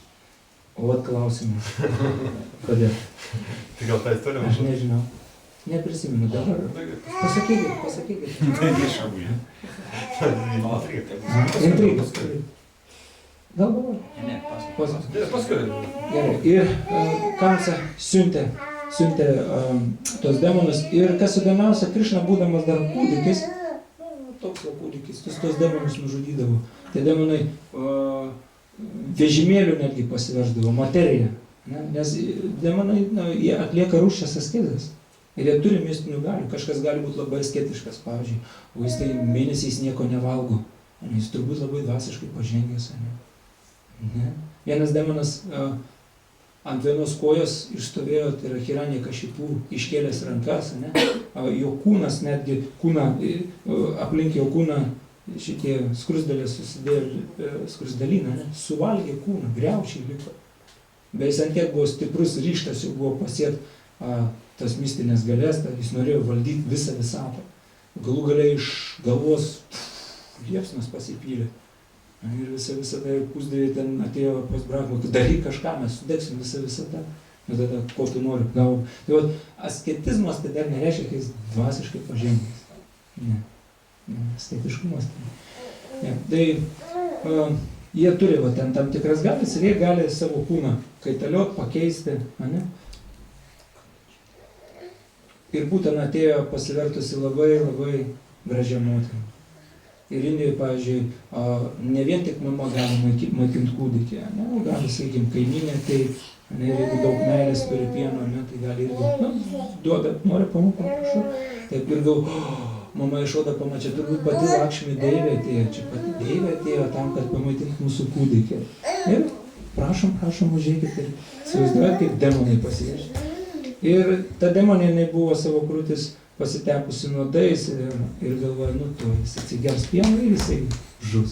O vat klausimas. Kodėl? Tai gal tą istoriją Aš nežinau. Neprisimenu dabar. Pasakykit. Tai nešabūjė. Intrigas. Gal dabar? Ne, Paskui. Gerai. Ir Kamsa siuntė tos demonus. Ir kas įdomiausia, Krišna būdamas dar kūdikis, toks kūdikis, tos demonus nužudydavo. Tai demonai vežimėlių netgi pasiveždavo, materiją. Ne? Nes demonai, jie atlieka rūsčias askezes. Ir jie turi mistinių galių. Kažkas gali būti labai asketiškas, pavyzdžiui, o jis tai mėnesiais nieko nevalgo. Jis turbūt labai dvasiškai pažengęs. Ne? Vienas demonas ant vienos kojos išstovėjo, tai yra Hiranya Kašipų, iškėlęs rankas. Ne? Jo kūnas, netgi aplink jo kūną šitie skrusdėlės susidėjo skrusdėlyną, suvalgė kūną, griaučiai liko. Bet jis ant kiek buvo stiprus ryžtas, jau buvo pasiekt tas mistinės galės, jis norėjo valdyti visą visatą. galų galiai iš galvos liepsnas pasipylė. Ir visada pusdėvė ten atėjo pas Brahmą, daryk kažką, mes sudegsim visą visatą. Ir tada, ko tu nori, gavau. Tai vat, asketizmas tai dar nereiškia, kad jis dvasiškai pažengęs. Ne, asketiškumas. Ne. Tai jie turi va, ten tam tikras galis ir jie gali savo kūną kaitaliot, pakeisti. Ne? Ir būtent atėjo pasivertusi labai gražia moterim. Ir Indijoje, pavyzdžiui, ne vien tik mama gali maitinti kūdikį, ne, gali, sakykime, kaimynė, tai ne, jeigu daug meilės turi pieno, ne, tai gali irgi, duoda, nori pamokų, prašau. Taip ir mama išoda pamačia, turbūt pati Lakšmi Deivė atėjo, čia pati Deivė atėjo tam, kad pamaitinti mūsų kūdikį. Ir prašom, užeikit ir įsivaizduojat, kaip demonai pasivežė. Ir ta demonė, jinai buvo savo krūtis pasitepusi nuodais ir galvoja, nu to, jis atsigers pieno ir jisai žus.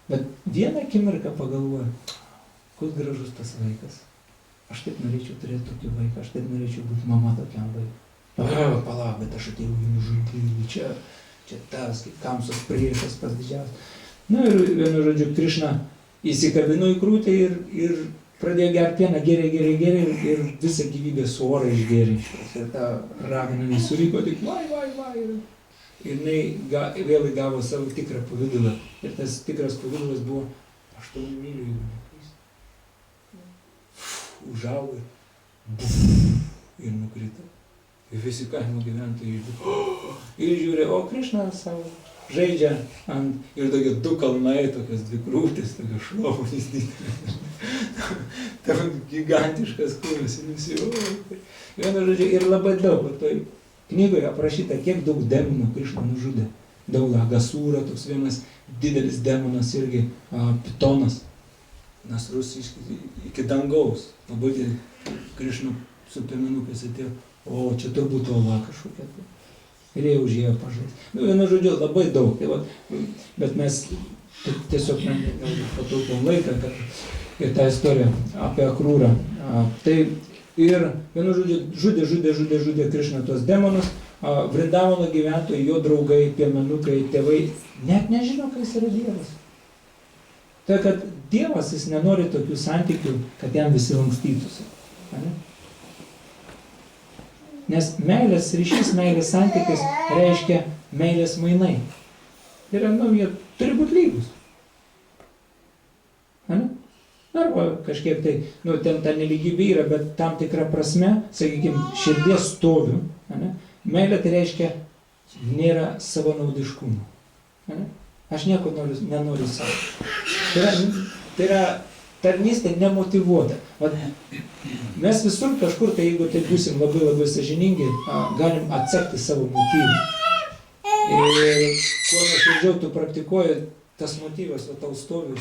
Bet vieną akimirką pagalvoja, koks gražus tas vaikas. Aš taip norėčiau turėti tokį vaiką, aš taip norėčiau būti mama tokiam vaikui. Palauk, bet aš atėjau jį nužudyti, čia tas, kaip Kamsos priešas pas didžiausias. Na ir vienu žodžiu, Krišna įsikabino į krūtį ir pradėjo gerti pieną, gėrė ir visą gyvybę su orą išgėrė. Ir ta ragana nesuriko tik vai. Ir jinai vėl įgavo savo tikrą pavidalą. Ir tas tikras pavidalas buvo, aš to myliu, jeigu neklystu. Užaugo ir nukrito. Ir visi kaimo gyventojai ir žiūrė, o Krišna savo žaidžia ir tokie du kalnai, tokios dvi krūtis, tokios šlopunys didelis. Tam gigantiškas kūnas ir visi, vienu žodžiu, ir labai daug, toj knygoje aprašyta, kiek daug demonų Krišna nužudė. Daug Agasūra, toks vienas didelis demonas irgi, Pitonas, nasrus iki dangaus, labai Krišna su piemenukais atėjo, o čia turbūt Ola kažkokia. Ir jie užėjo pažaisti. Vienu žodžiu, labai daug, tai va, bet mes tiesiog pataupom laiką, kad ir tą istoriją apie Akrūrą. Tai ir, vienu žodžiu, žudė Krišna tuos demonus, Vrindavono gyventojai, jo draugai, piemenukai, tėvai, net nežino, kad jis yra Dievas. Tai, kad Dievas, jis nenori tokių santykių, kad jam visi lankstytųsi. Ne? Nes meilės ryšys, meilės santykis reiškia meilės mainai. Ir, jie turi būti lygus. Arba kažkiek tai, ten ta nelygybė yra, bet tam tikra prasme, sakykime, širdies stovių. Meilė tai reiškia, nėra savanaudiškumo. Aš nieko nenoriu savo. Tai yra tarnystė nemotyvuota. Mes visur kažkur, tai jeigu tai būsim labai sąžiningi, galim atsekti savo motyvą. Ir kuo nuoširdžiau tu praktikuoji, tas motyvas, tau stovi.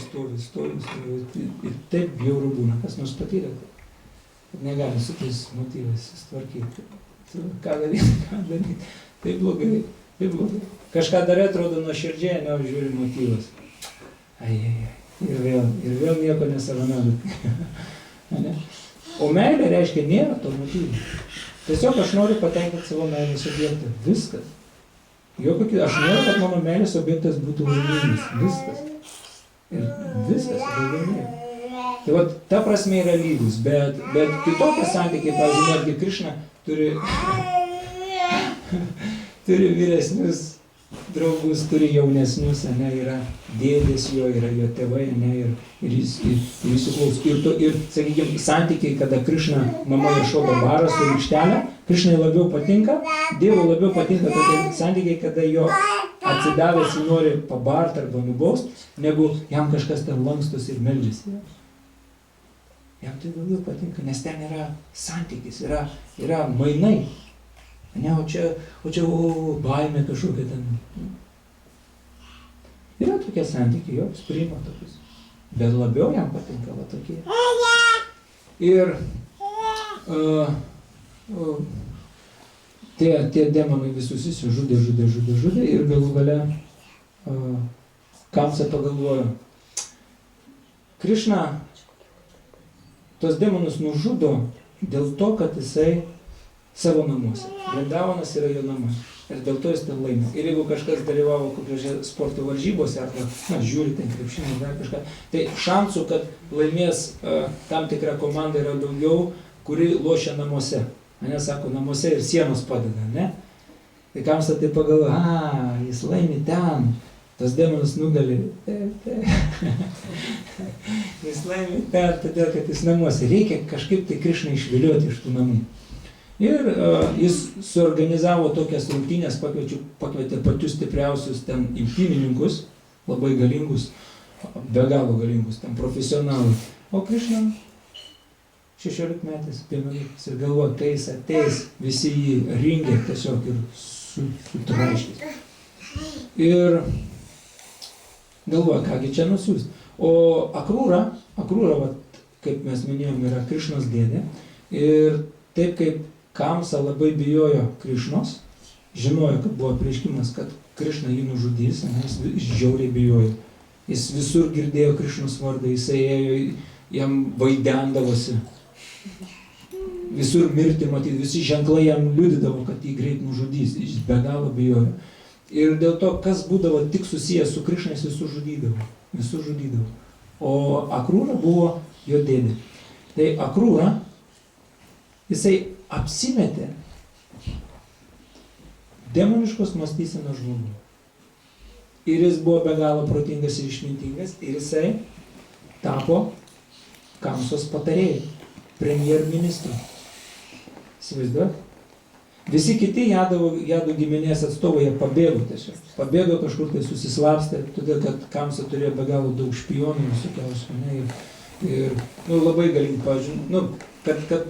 Ir taip bjauru būna, kas nors patyrė. Negali su tais motyvais sustvarkyti. Ką daryti? Tai blogai. Kažką darai, atrodo nuoširdžiai, žiūri motyvas. Ir vėl nieko nesavanaudu. O meilė reiškia, nėra to motyvo. Tiesiog aš noriu patenkinti savo meilės objektą. Viskas. Aš noriu, kad mano meilės objektas būtų laimingas. Viskas. Ir viskas. Tai va, ta prasme yra lygus, bet kitokie santykiai, pavyzdžiui, netgi Krišna turi vyresnius draugus, turi jaunesnius, yra dėdės jo, yra jo tėvai, ir jis klaus. Ir, sakykime, santykiai, kada Krišna mama Jašoda bara su rykštelė, Krišnai labiau patinka, Dievui labiau patinka tokie santykiai, kada jo atsidavęs jį nori pabart arba nubaust, negu jam kažkas ten lankstosi ir meldžiasi. Jam tai labiau patinka, nes ten yra santykis, yra mainai. O čia baimė kažkokia ten. Yra tokie santykiai, jo, jis priima tokius. Bet labiau jam patinka va tokie. Ir tie demonai visus žudė ir galų gale Kamsa pagalvojo. Krišna tuos demonus nužudo dėl to, kad jisai savo namuose. Vrindavanas yra jo namai. Ir dėl to jis ten laimi. Ir jeigu kažkas dalyvavo kokiose sporto varžybose, arba, žiūri ten krepšinį, dar kažką, tai šansų, kad laimės tam tikra komanda yra daugiau, kuri lošia namuose. Ane, sako, namuose ir sienos padeda, ne? Tai kamsa tai pagalvoja, jis laimi ten, tas demonas nugali. Jis laimi ten, todėl, kad jis namuose. Reikia kažkaip tai Krišną išvilioti iš tų namų. Ir jis suorganizavo tokias rungtynės, pakvietė pačius stipriausius ten imtynininkus, labai galingus, be galo galingus, ten profesionalai. O Krišna 16 metais, pirmalytis, ir galvoja, kai jis ateis, visi jį ringė tiesiog ir sutraiškė. Ir galvoja, kągi čia nusiųs. O Akrūra, kaip mes minėjom, yra Krišnos dėdė. Ir taip kaip Kamsa labai bijojo Krišnos, žinojo, kad buvo apreiškimas, kad Krišna jį nužudys, jis žiauriai bijojo. Jis visur girdėjo Krišnos vardą, jisai ėjo, jam vaidendavosi. Visur mirti matyti, visi ženklai jam liudydavo, kad jį greit nužudys, jis be galo bijojo. Ir dėl to, kas būdavo tik susijęs su Krišna, jis visur žudydavo. O Akrūra buvo jo dėdė. Tai Akrūra, jisai apsimetė demoniškos mąstysenos žmogų. Ir jis buvo be galo protingas ir išmintingas, ir jisai tapo Kamsos patarėjai, premjerministru. Įsivaizduojat? Visi kiti Jadų giminės atstovai, jie pabėgo tiesiog. Pabėgo kažkur tai susislapstė, todėl kad Kamsa turėjo be galo daug špionų visokiausių. Ir labai galingi, pavyzdžiui, kad